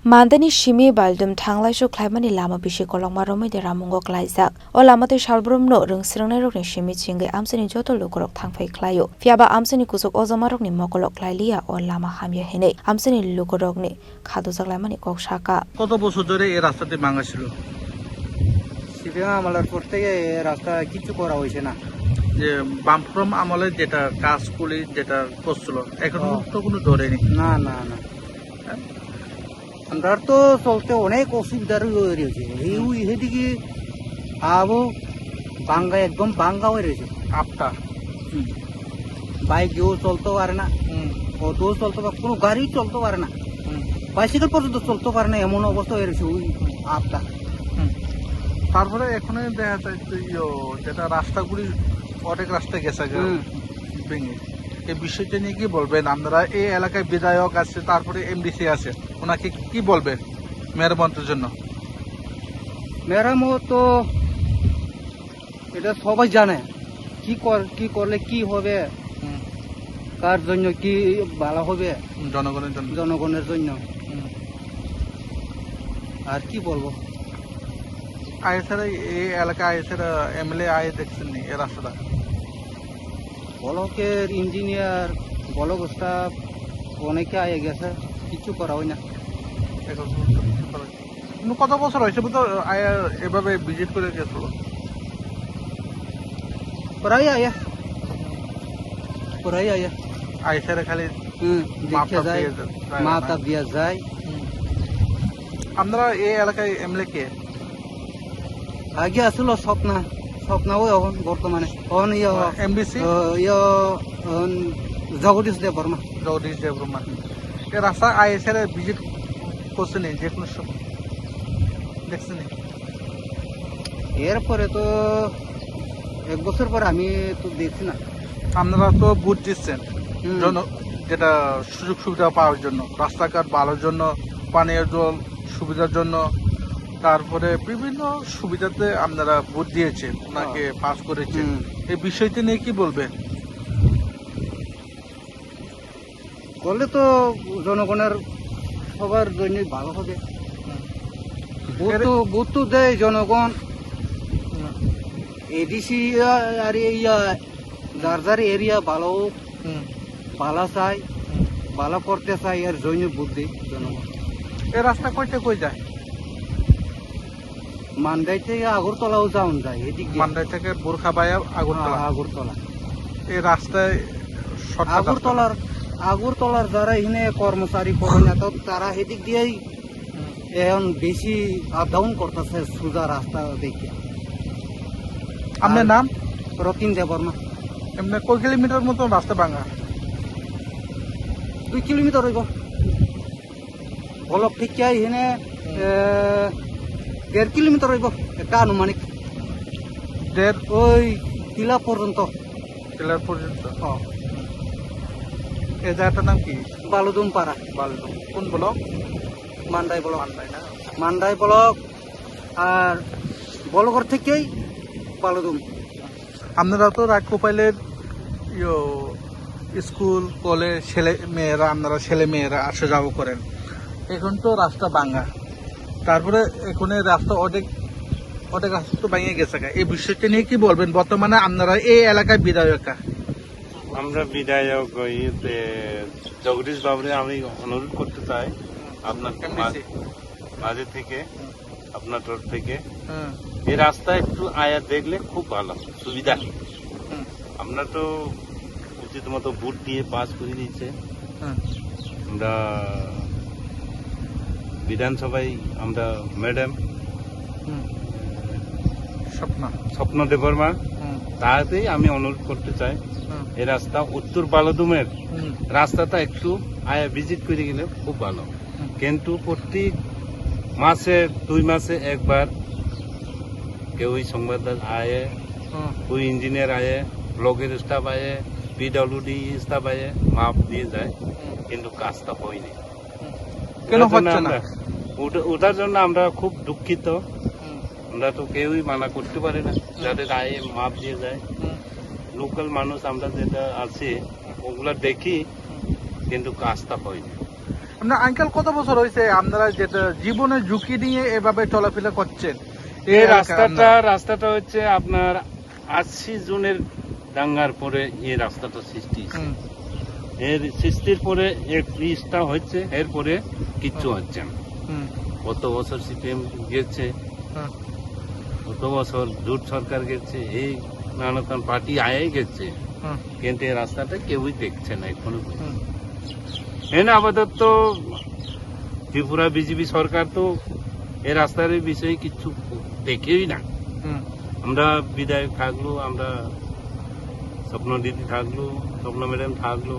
Mandani Shimi Baldum Tanglaisho Climani Lama Bishi Kolongma Romi de Ramungo Klaizak, O Lamate Shalbrum no Rung Sirnero ni Shimi Chinge Amsini Joto Lukorok Tangfei Klayo, Fiaba Amsini Kusok Ozomarok ni Mokolok Klailia O Lama Hamya Hene, Amsini Lukorok ni Kadozak Lamani Kok Shaka. কত বছর ধরে এই রাস্তাটি ভাঙা ছিল? CPM আমলের পর থেকে রাস্তা কিছু করা হয়েছে না। যে বামফ্রম আমলে যেটা কাজ করে যেটা করছিল এখন তো কোনো ধরেনি। না না না, আমরা তো চলতে অনেক অসুবিধার হয়ে রয়েছে। এইদিকে আবো বাঙ্গা একদম বাঙ্গা হয়ে রয়েছে। আপটা বাইক যেও চলতে পারে না, অটো চলতে পারে, কোনো গাড়ি চলতে পারে না, বাইসাইকেল পর্যন্ত চলতে পারে না, এমন অবস্থা হয়ে রয়েছে ওই আপটা। তারপরে এখন দেখা যায় যেটা রাস্তাগুলি অনেক রাস্তা গেছে ভেঙে, এই বিষয়টা নিয়ে কি বলবেন আপনারা? এই এলাকায় বিধায়ক আছে, তারপরে এমডিসি আছে, ওনাকে কি বলবেন মেরামতের জন্য? মেরামত তো এটা সবাই জানে, কি করলে কি হবে, কার জন্য কি ভালো হবে, জনগণের জন্য। আর কি বলবো, আয়েসারা এই এলাকায় আয়েসারা এমএলএ আয়ে দেখছেন নি এই রাস্তাটা? ব্লকের ইঞ্জিনিয়ার, ব্লক স্টাফ অনেকে আয়ে গেছে, কিছু করা হয় না। কত বছর হয়েছে বুঝতো এভাবে ভিজিট করে গেছিল? প্রায় আয়েসারা খালি মাথা দিয়া যায়। আপনারা এই এলাকায় এমএলএ কে? আগে আসলো স্বপ্না ওই এখন বর্তমানে এমবিসি জগদীশ দেব বর্মা। এই রাস্তা আইএসআর ভিজিট করছেন যে কোনো সময় দেখছেন? এরপরে তো এক বছর পরে আমি তো দেখছি না। আপনারা তো বুথ দিচ্ছেন যেটা সুযোগ সুবিধা পাওয়ার জন্য, রাস্তাঘাট ভালোর জন্য, পানীয় জল সুবিধার জন্য, তারপরে বিভিন্ন সুবিধাতে আপনারা ভোট দিয়েছেন, ওনাকে পাস করেছেন। এই বিষয়টি নিয়ে কি বলবেন? করলে তো জনগণের সবার জন্য ভালো হবে। ভোট তো দেয় জনগণ, এডিসি আর যার এরিয়া ভালো ভালো চাই, ভালো করতে চাই, এর জন্য ভোট দেয় জনগণ। এই রাস্তা কইতে কই যায়? মান্দাই থেকে আগরতলাও যাওয়া যায়, এদিক মান্দাই থেকে বোরখাবাইয়া আগরতলা। এই রাস্তায় আগরতলার যারা এখানে কর্মচারী করে না, তো তারা এদিক দিয়েই এখন বেশি আপ ডাউন করতেছে সোজা রাস্তা দেখে। আপনার নাম? রতিন দেববর্মা। এমনি কয় কিলোমিটার মতো রাস্তা ভাঙা? 2 কিলোমিটার হইব। বলক থেকে এখানে 1.5 কিলোমিটার হইব, একটা আনুমানিক। ওই টিলা পর্যন্ত। এই জায়গাটার নাম কি? বালুদুম পাড়া। কোন block? Mandai block. Mandai block আর বলগড় থেকেই বালুদুম। আপনারা তো রাজকোপাইলের স্কুল কলেজ আপনারা ছেলে মেয়েরা আসা যাওয়া করেন, এখন তো রাস্তা ভাঙা, তারপরে এখন রাস্তা অনেক রাস্তা তো ভেঙে গেছে। এই বিষয়টা নিয়ে কি বলবেন? বর্তমানে আপনারা এই এলাকায় বিধায়ক, আমরা বিধায়ক জগদীশ বাবুরে আমি অনুরোধ করতে চাই আপনার মাঝে থেকে, আপনার তরফ থেকে এই রাস্তা একটু আয়া দেখলে খুব ভালো সুবিধা। আমরা তো উচিত মতো ভোট দিয়ে পাস করে দিচ্ছে। আমরা বিধানসভায় আমরা ম্যাডাম স্বপ্না দেববর্মা, তাতেই আমি অনুরোধ করতে চাই এই রাস্তা উত্তর বালুদুমের রাস্তাটা একটু আয়া ভিজিট করে গেলে খুব ভালো। কিন্তু প্রত্যেক মাসে 2 মাসে একবার কেউ সংবাদদাতা আয়ে, ওই ইঞ্জিনিয়ার আয়ে, ব্লকের স্টাফ আয়ে, পিডব্লিউডি স্টাফ আয়ে মাপ দিয়ে যায়, কিন্তু কাজটা হয়নি। ওটার জন্য আমরা খুব দুঃখিত। আমরা তো কেউই মানা করতে পারি না, যাদের আয়ে মাপ দিয়ে যায়। লোকাল মানুষ আমরা যেটা আছে ওগুলা দেখি, কিন্তু কাজটা হয়নি। আপনার আঙ্কেল কত বছর হয়েছে আপনারা যেটা জীবনের ঝুঁকি নিয়ে এভাবে চলাফেরা করছেন? এই রাস্তাটা হচ্ছে আপনার 80 জুনের দাঙ্গার পরে এই রাস্তাটা সৃষ্টি হয়েছে। হুম, এর সৃষ্টির পরে এক ব্রিজটা হচ্ছে, এরপরে কিচ্ছু হচ্ছে না। হুম, কত বছর সিপিএম গেছে, হুম, কত বছর জোট সরকার গেছে, এই নানান পার্টি আয়ে গেছে, হুম, কিন্তু এই রাস্তাটা কেউই দেখছে না এখনো। হুম, এখানে আপাতত ত্রিপুরা বিজেপি সরকার তো এই রাস্তার বিষয়ে কিছু দেখেই না। হুম, আমরা বিধায়ক থাকলো, আমরা স্বপ্ন দিদি থাকলো, স্বপ্ন ম্যাডাম থাকলো,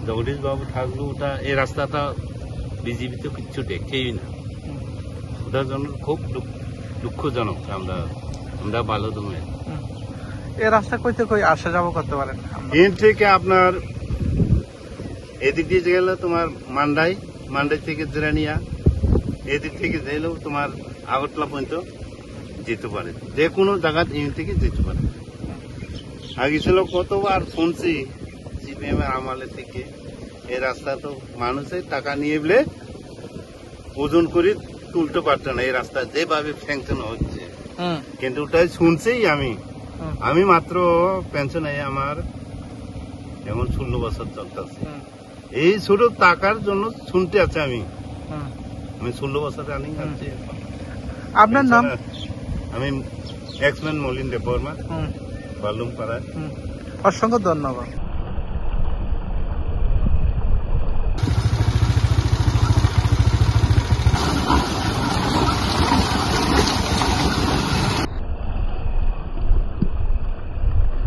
জগদীশ বাবু থাকলো, ওটা এই রাস্তাটা বিজেপি তো কিচ্ছু দেখেই না। হুম, ওটার জন্য খুব দুঃখজনক। আমরা বালুদুমের হুম। এই রাস্তা কইতে কই আসা যাবো করতে পারেন? এর থেকে আপনার এদিক দিয়ে গেলে তোমার মান্ডাই থেকে জেরানিয়া, এদিক থেকে গেলেও তোমার আগরতলা পর্যন্ত যেতে পারে, যে কোনো জায়গা এই থেকে যেতে পারে। আগে ছিল কতবার শুনছি সিপিএম এর আমলে থেকে এই রাস্তা তো মানুষের টাকা নিয়ে বলে ওজন করে তুলতে পারতো না, এই রাস্তা যেভাবে স্যাংশন হচ্ছে। হুম, কিন্তু ওটাই শুনছি হুম, আমি মাত্র পেনশন আমার এমন 16 বছর চলতেছে। হুম, এই ছোট টাকার জন্য শুনতে আছে আমি হুম। 16 বছর রানিং আছে। আপনার নাম? আমি এক্সম্যান মলিন দেববর্মা, হুম, বালুমপাড়া। হুম। অসংখ্য ধন্যবাদ।